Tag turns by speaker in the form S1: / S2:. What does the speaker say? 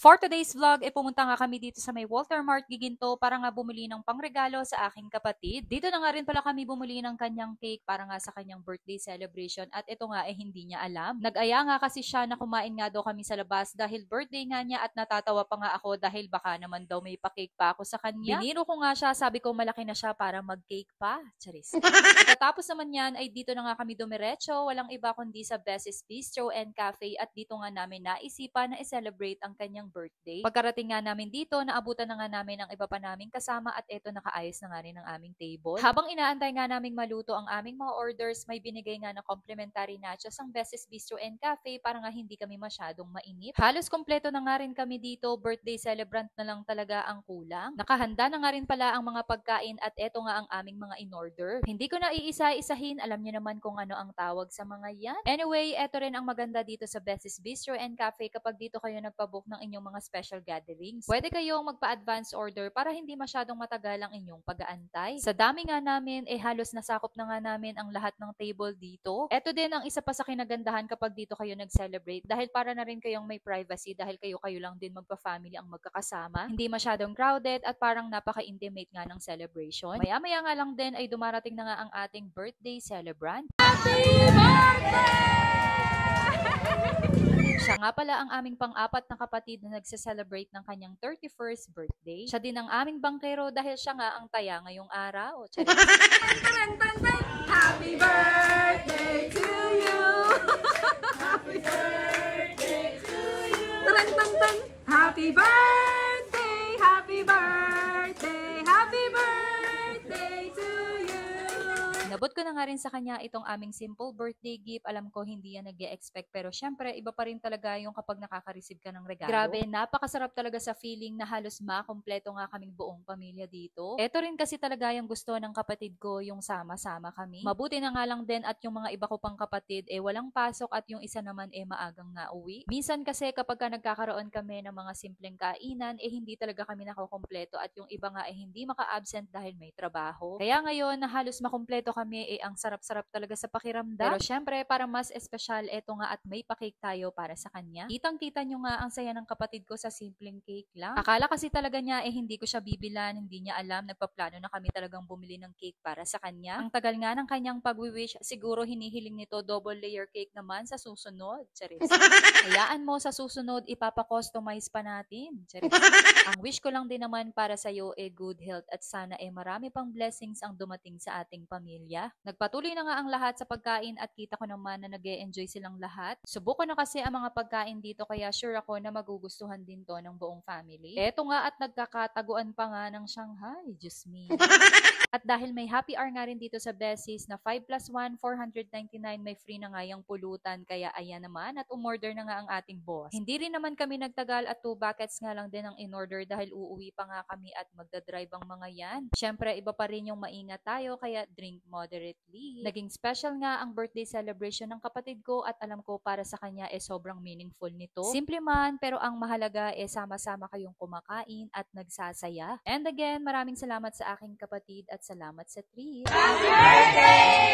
S1: For today's vlog, pumunta nga kami dito sa may Walter Mart Giginto para nga bumili ng pangregalo sa aking kapatid. Dito na nga rin pala kami bumili ng kanyang cake para nga sa kanyang birthday celebration at ito nga hindi niya alam. Nag-aya nga kasi siya na kumain nga daw kami sa labas dahil birthday nga niya at natatawa pa nga ako dahil baka naman daw may pa-cake pa ako sa kanya. Biniro ko nga siya, sabi ko malaki na siya para mag-cake pa. Charis. Pagkatapos naman yan ay dito na nga kami dumiretso, walang iba kundi sa Bessy's Bistro and Cafe at dito nga namin naisipan na i-celebrate ang kanyang birthday. Pagkarating nga namin dito, naabutan na nga namin ang iba pa naming kasama at eto nakaayos na nga rin ang aming table. Habang inaantay nga naming maluto ang aming mga orders, may binigay nga na complimentary nachos ang Bessy's Bistro and Cafe para nga hindi kami masyadong mainip. Halos kompleto na nga rin kami dito, birthday celebrant na lang talaga ang kulang. Nakahanda na nga rin pala ang mga pagkain at eto nga ang aming mga in-order. Hindi ko na iisa-isahin, alam niyo naman kung ano ang tawag sa mga yan. Anyway, eto rin ang maganda dito sa Bessy's Bistro and Cafe kapag dito kayo nagpabook ng inyong mga special gatherings. Pwede kayong magpa-advance order para hindi masyadong matagal ang inyong pag-aantay. Sa dami nga namin, halos nasakop na nga namin ang lahat ng table dito. Eto din ang isa pa sa kinagandahan kapag dito kayo nag-celebrate dahil para na rin kayong may privacy dahil kayo lang din magpa-family ang magkakasama. Hindi masyadong crowded at parang napaka-intimate nga ng celebration. Maya-maya nga lang din ay dumarating na nga ang ating birthday celebrant. Happy birthday! Siya nga pala ang aming pang-apat na kapatid na nagse-celebrate ng kanyang 31st birthday. Siya din ang aming bangkero dahil siya nga ang taya ngayong araw.
S2: Happy birthday to you! Happy birthday to you! Happy birthday! Happy birthday! Happy birthday to you!
S1: Inabot ko na nga rin sa kanya itong aming simple birthday gift. Alam ko hindi yan nag-e-expect pero syempre iba pa rin talaga yung kapag nakaka-receive ka ng regalo. Grabe, napakasarap talaga sa feeling na halos makompleto nga kaming buong pamilya dito. Ito rin kasi talaga yung gusto ng kapatid ko, yung sama-sama kami. Mabuti na nga lang din at yung mga iba ko pang kapatid walang pasok at yung isa naman maagang nauwi. Minsan kasi kapag ka nagkakaroon kami ng mga simpleng kainan hindi talaga kami nakokompleto at yung iba nga hindi maka-absent dahil may trabaho. Kaya ngayon na halos makompleto kami ang sarap-sarap talaga sa pakiramdam. Pero syempre, para mas espesyal, eto nga at may pa-cake tayo para sa kanya. Kitang-kita nyo nga ang saya ng kapatid ko sa simpleng cake lang. Akala kasi talaga niya hindi ko siya bibilan, hindi niya alam, nagpaplano na kami talagang bumili ng cake para sa kanya. Ang tagal nga ng kanyang pag-wish, siguro hinihiling nito double layer cake naman sa susunod. Charis. Hayaan mo sa susunod, ipapa-customize pa natin. Charis. Ang wish ko lang din naman para sa'yo good health at sana marami pang blessings ang dumating sa ating pamilya. Nagpatuloy na nga ang lahat sa pagkain at kita ko naman na nag-e-enjoy silang lahat. Subukan na kasi ang mga pagkain dito kaya sure ako na magugustuhan din to ng buong family. Eto nga at nagkakataguan pa nga ng Shanghai. Diyos me. At dahil may happy hour nga rin dito sa Bessy's na 5 plus 1, 499, may free na nga yung pulutan. Kaya ayan naman at umorder na nga ang ating boss. Hindi rin naman kami nagtagal at 2 buckets nga lang din ang in-order dahil uuwi pa nga kami at magdadrive ang mga yan. Siyempre iba pa rin yung maingat tayo kaya drink moderately. Naging special nga ang birthday celebration ng kapatid ko at alam ko para sa kanya sobrang meaningful nito. Simple man pero ang mahalaga sama-sama kayong kumakain at nagsasaya. And again, maraming salamat sa aking kapatid at salamat sa treat.
S2: Happy birthday!